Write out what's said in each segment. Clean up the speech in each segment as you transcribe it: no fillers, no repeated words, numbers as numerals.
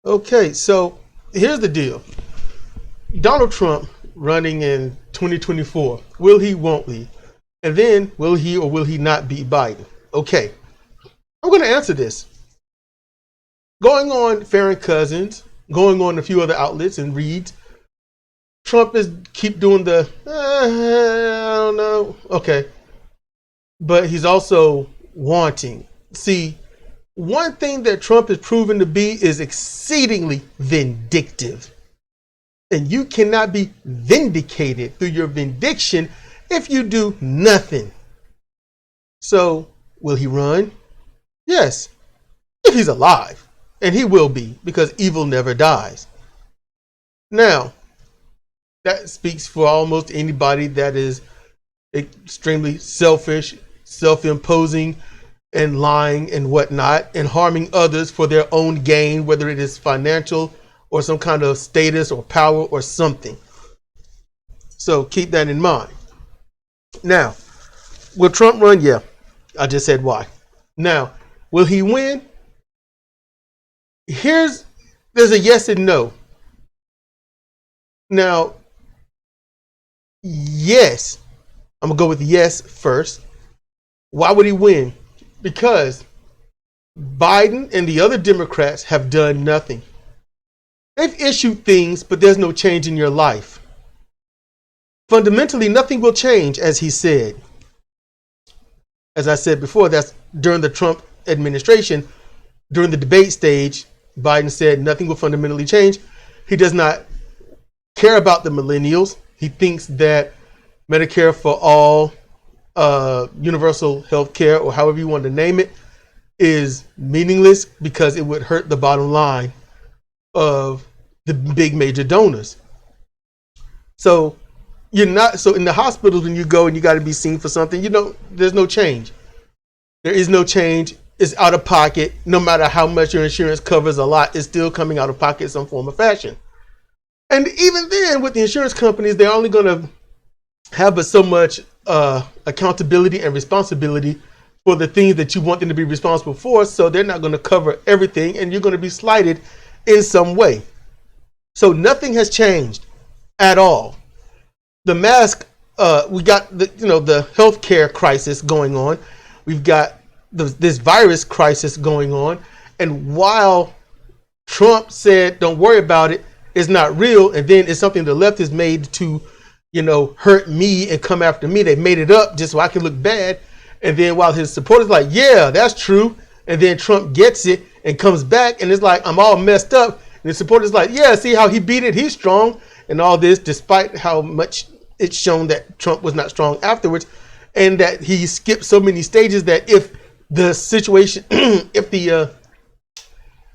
Okay, so here's the deal. Donald Trump running in 2024. Will he, won't he? And then will he or will he not beat Biden? Okay, I'm going to answer this. Going on Farron Cousins, going on a few other outlets and reads, Trump is keep doing the, I don't know. Okay. But he's also wanting. See, one thing that Trump has proven to be is exceedingly vindictive. And you cannot be vindicated through your vindication if you do nothing. So, will he run? Yes, if he's alive. And he will be, because evil never dies. Now, that speaks for almost anybody that is extremely selfish, self-imposing, and lying and whatnot, and harming others for their own gain, whether it is financial or some kind of status or power or something. So keep that in mind. Now, will Trump run? Yeah, I just said why. Now, will he win? There's a yes and no. Now, yes, I'm gonna go with yes first. Why would he win? Because Biden and the other Democrats have done nothing. They've issued things, but there's no change in your life. Fundamentally, nothing will change, as he said. As I said before, that's during the Trump administration. During the debate stage, Biden said nothing will fundamentally change. He does not care about the millennials. He thinks that Medicare for all, universal health care, or however you want to name it, is meaningless because it would hurt the bottom line of the big major donors. So so in the hospitals, when you go and you got to be seen for something, there's no change. There is no change. It's out of pocket. No matter how much your insurance covers a lot, it's still coming out of pocket in some form or fashion. And even then, with the insurance companies, they're only going to have but so much accountability and responsibility for the things that you want them to be responsible for. So they're not going to cover everything, and you're going to be slighted in some way. So nothing has changed at all. The mask, we got the healthcare crisis going on. We've got this virus crisis going on. And while Trump said, don't worry about it, it's not real, and then it's something the left has made to, hurt me and come after me. They made it up just so I can look bad. And then while his supporters are like, yeah, that's true. And then Trump gets it and comes back and it's like, I'm all messed up. And the supporters like, yeah, see how he beat it? He's strong. And all this, despite how much it's shown that Trump was not strong afterwards, and that he skipped so many stages that if the situation, if the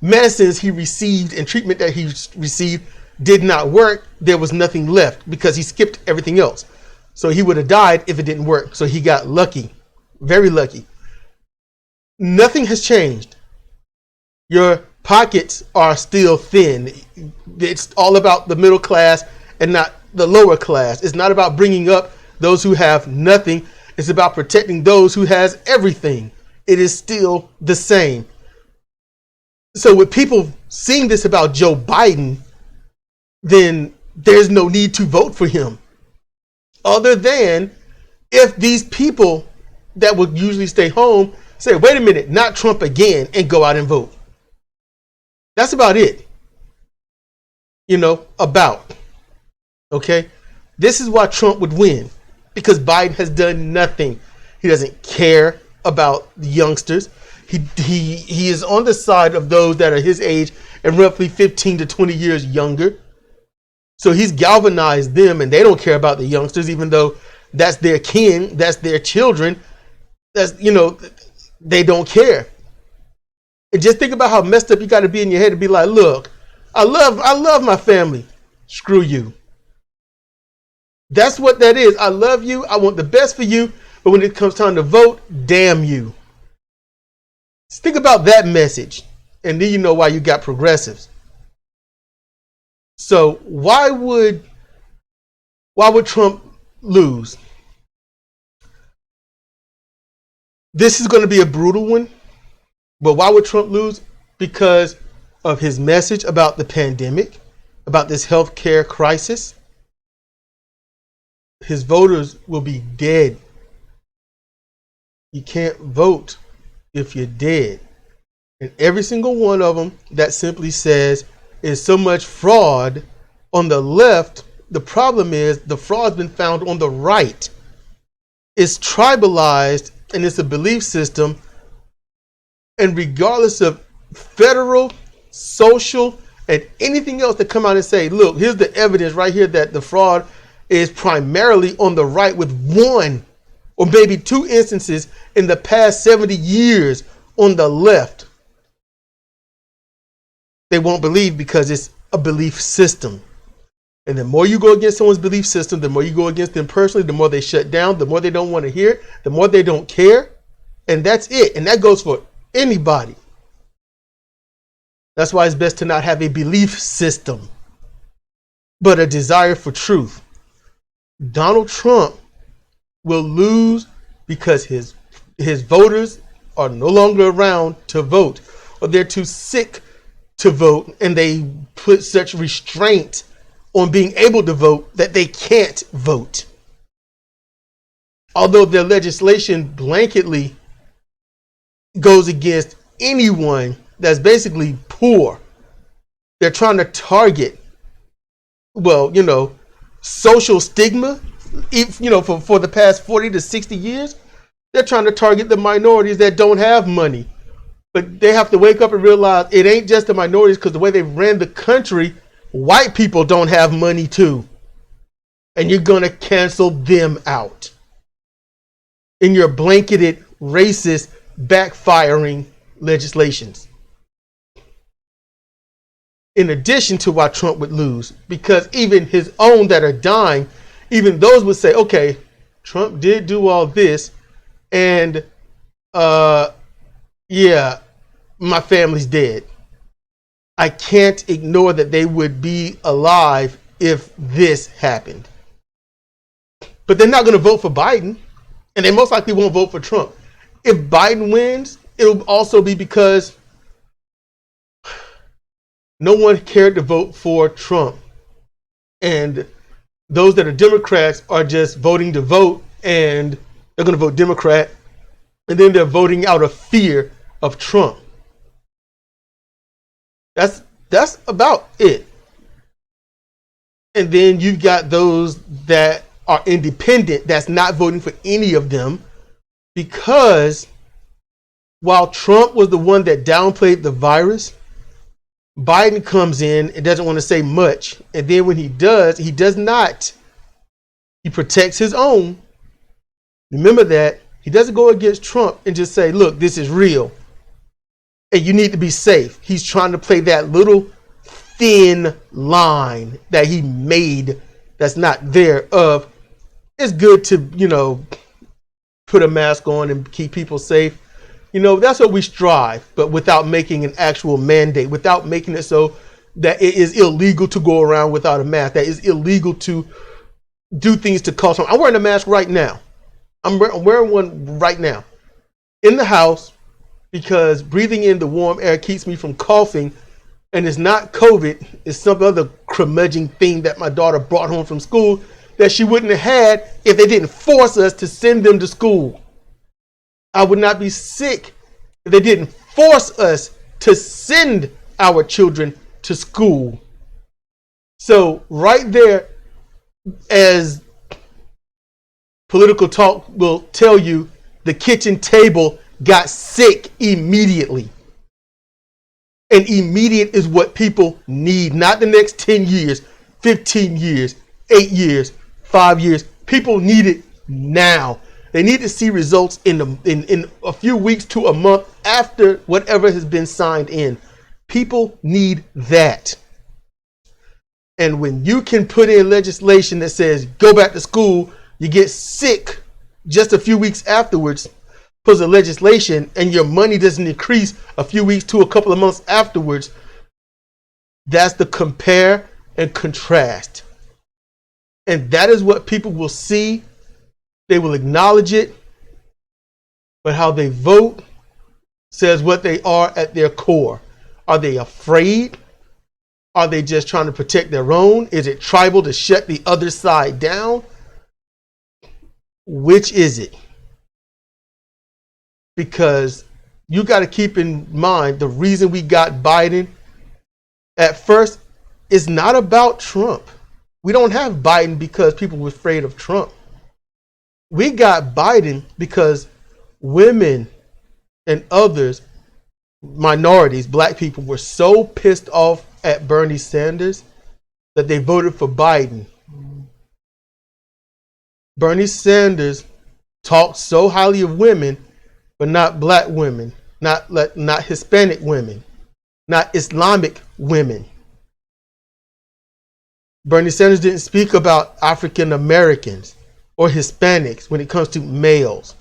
medicines he received and treatment that he received did not work, there was nothing left because he skipped everything else. So he would have died if it didn't work. So he got lucky, very lucky. Nothing has changed. Your pockets are still thin. It's all about the middle class and not the lower class. It's not about bringing up those who have nothing. It's about protecting those who has everything. It is still the same. So with people seeing this about Joe Biden, then there's no need to vote for him. Other than if these people that would usually stay home say, wait a minute, not Trump again, and go out and vote. That's about it. Okay? This is why Trump would win, because Biden has done nothing. He doesn't care about the youngsters. He is on the side of those that are his age and roughly 15 to 20 years younger. So he's galvanized them, and they don't care about the youngsters, even though that's their kin, that's their children. They don't care. And just think about how messed up you got to be in your head to be like, look, I love my family. Screw you. That's what that is. I love you. I want the best for you. But when it comes time to vote, damn you. Just think about that message. And then you know why you got progressives. So why would Trump lose? This is going to be a brutal one. But why would Trump lose? Because of his message about the pandemic, about this healthcare crisis, his voters will be dead. You can't vote if you're dead. And every single one of them that simply says is so much fraud on the left. The problem is the fraud's been found on the right. It's tribalized and it's a belief system. And regardless of federal, social, and anything else that come out and say, look, here's the evidence right here that the fraud is primarily on the right, with one or maybe two instances in the past 70 years on the left, they won't believe, because it's a belief system. And the more you go against someone's belief system, the more you go against them personally, the more they shut down, the more they don't want to hear it, the more they don't care. And that's it. And that goes for anybody. That's why it's best to not have a belief system, but a desire for truth. Donald Trump will lose because his voters are no longer around to vote, or they're too sick to vote, and they put such restraint on being able to vote that they can't vote. Although their legislation blanketly goes against anyone that's basically poor, they're trying to target, well, social stigma. For the past 40 to 60 years, they're trying to target the minorities that don't have money. But they have to wake up and realize it ain't just the minorities, because the way they ran the country, white people don't have money too. And you're going to cancel them out in your blanketed, racist, backfiring legislations. In addition to why Trump would lose, because even his own that are dying, even those would say, okay, Trump did do all this, and yeah, my family's dead. I can't ignore that they would be alive if this happened. But they're not going to vote for Biden, and they most likely won't vote for Trump. If Biden wins, it'll also be because no one cared to vote for Trump. And those that are Democrats are just voting to vote, and they're going to vote Democrat, and then they're voting out of fear of Trump. That's about it. And then you've got those that are independent that's not voting for any of them, because while Trump was the one that downplayed the virus, Biden comes in and doesn't want to say much. And then when he does not. He protects his own. Remember that. He doesn't go against Trump and just say, look, this is real, and you need to be safe. He's trying to play that little thin line that he made that's not there of, it's good to, put a mask on and keep people safe. That's what we strive, but without making an actual mandate, without making it so that it is illegal to go around without a mask, that is illegal to do things to cause harm. I'm wearing a mask right now. I'm wearing one right now in the house, because breathing in the warm air keeps me from coughing. And it's not COVID, it's some other curmudgeon thing that my daughter brought home from school that she wouldn't have had if they didn't force us to send them to school. I would not be sick if they didn't force us to send our children to school. So right there, as political talk will tell you, the kitchen table got sick immediately. And immediate is what people need, not the next 10 years, 15 years, 8 years, 5 years. People need it now. They need to see results in a few weeks to a month after whatever has been signed in. People need that. And when you can put in legislation that says go back to school, you get sick just a few weeks afterwards because of legislation, and your money doesn't increase a few weeks to a couple of months afterwards, that's the compare and contrast. And that is what people will see. They will acknowledge it, but how they vote says what they are at their core. Are they afraid? Are they just trying to protect their own? Is it tribal to shut the other side down? Which is it? Because you got to keep in mind the reason we got Biden at first is not about Trump. We don't have Biden because people were afraid of Trump. We got Biden because women and others, minorities, black people, were so pissed off at Bernie Sanders that they voted for Biden. Bernie Sanders talked so highly of women, but not black women, not Hispanic women, not Islamic women. Bernie Sanders didn't speak about African Americans or Hispanics when it comes to males.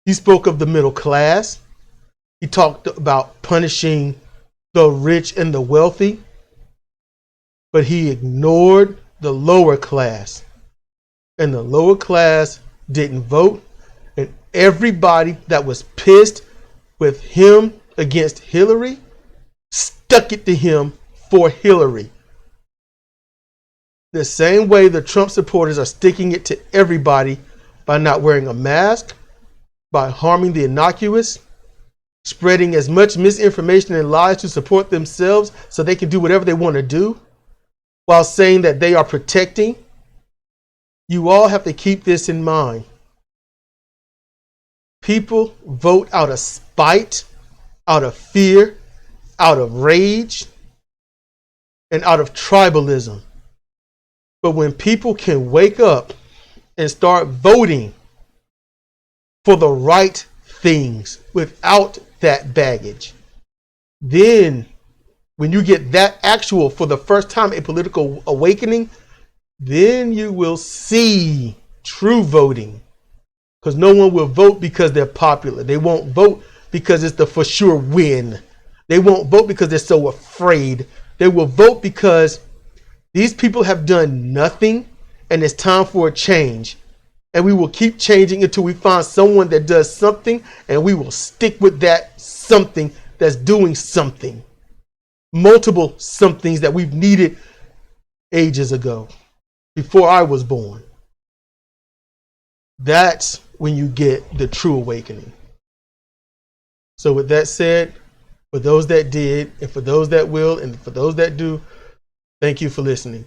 He spoke of the middle class. He talked about punishing the rich and the wealthy, but he ignored the lower class. And the lower class didn't vote. And everybody that was pissed with him against Hillary stuck it to him for Hillary. The same way the Trump supporters are sticking it to everybody by not wearing a mask, by harming the innocuous, spreading as much misinformation and lies to support themselves so they can do whatever they want to do, while saying that they are protecting. You all have to keep this in mind. People vote out of spite, out of fear, out of rage, and out of tribalism. But when people can wake up and start voting for the right things without that baggage, then when you get that actual, for the first time, a political awakening, then you will see true voting. Because no one will vote because they're popular. They won't vote because it's the for sure win. They won't vote because they're so afraid. They will vote because these people have done nothing and it's time for a change. And we will keep changing until we find someone that does something, and we will stick with that something that's doing something. Multiple somethings that we've needed ages ago, before I was born. That's when you get the true awakening. So with that said, for those that did, and for those that will, and for those that do, thank you for listening.